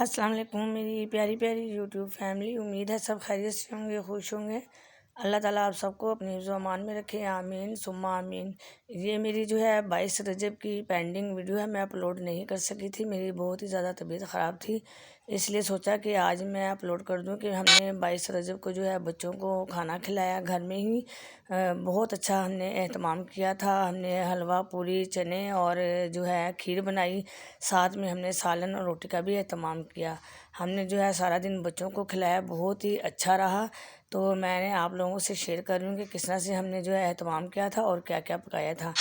अस्सलाम वालेकुम मेरी प्यारी प्यारी यूट्यूब फैमिली। उम्मीद है सब खैरियत से होंगे, खुश होंगे। अल्लाह ताला आप सबको अपने हिफ्ज़ व अमान में रखे, आमीन सुम्मा आमीन। ये मेरी जो है 22 रजब की पेंडिंग वीडियो है, मैं अपलोड नहीं कर सकी थी। मेरी बहुत ही ज़्यादा तबीयत ख़राब थी, इसलिए सोचा कि आज मैं अपलोड कर दूं कि हमने 22 रजब को जो है बच्चों को खाना खिलाया घर में ही। बहुत अच्छा हमने एहतमाम किया था। हमने हलवा पूरी चने और जो है खीर बनाई, साथ में हमने सालन और रोटी का भी एहतमाम किया। हमने जो है सारा दिन बच्चों को खिलाया, बहुत ही अच्छा रहा। तो मैंने आप लोगों से शेयर कर रही हूँ कि किस तरह से हमने जो है एहतमाम किया था और क्या क्या पकाया था।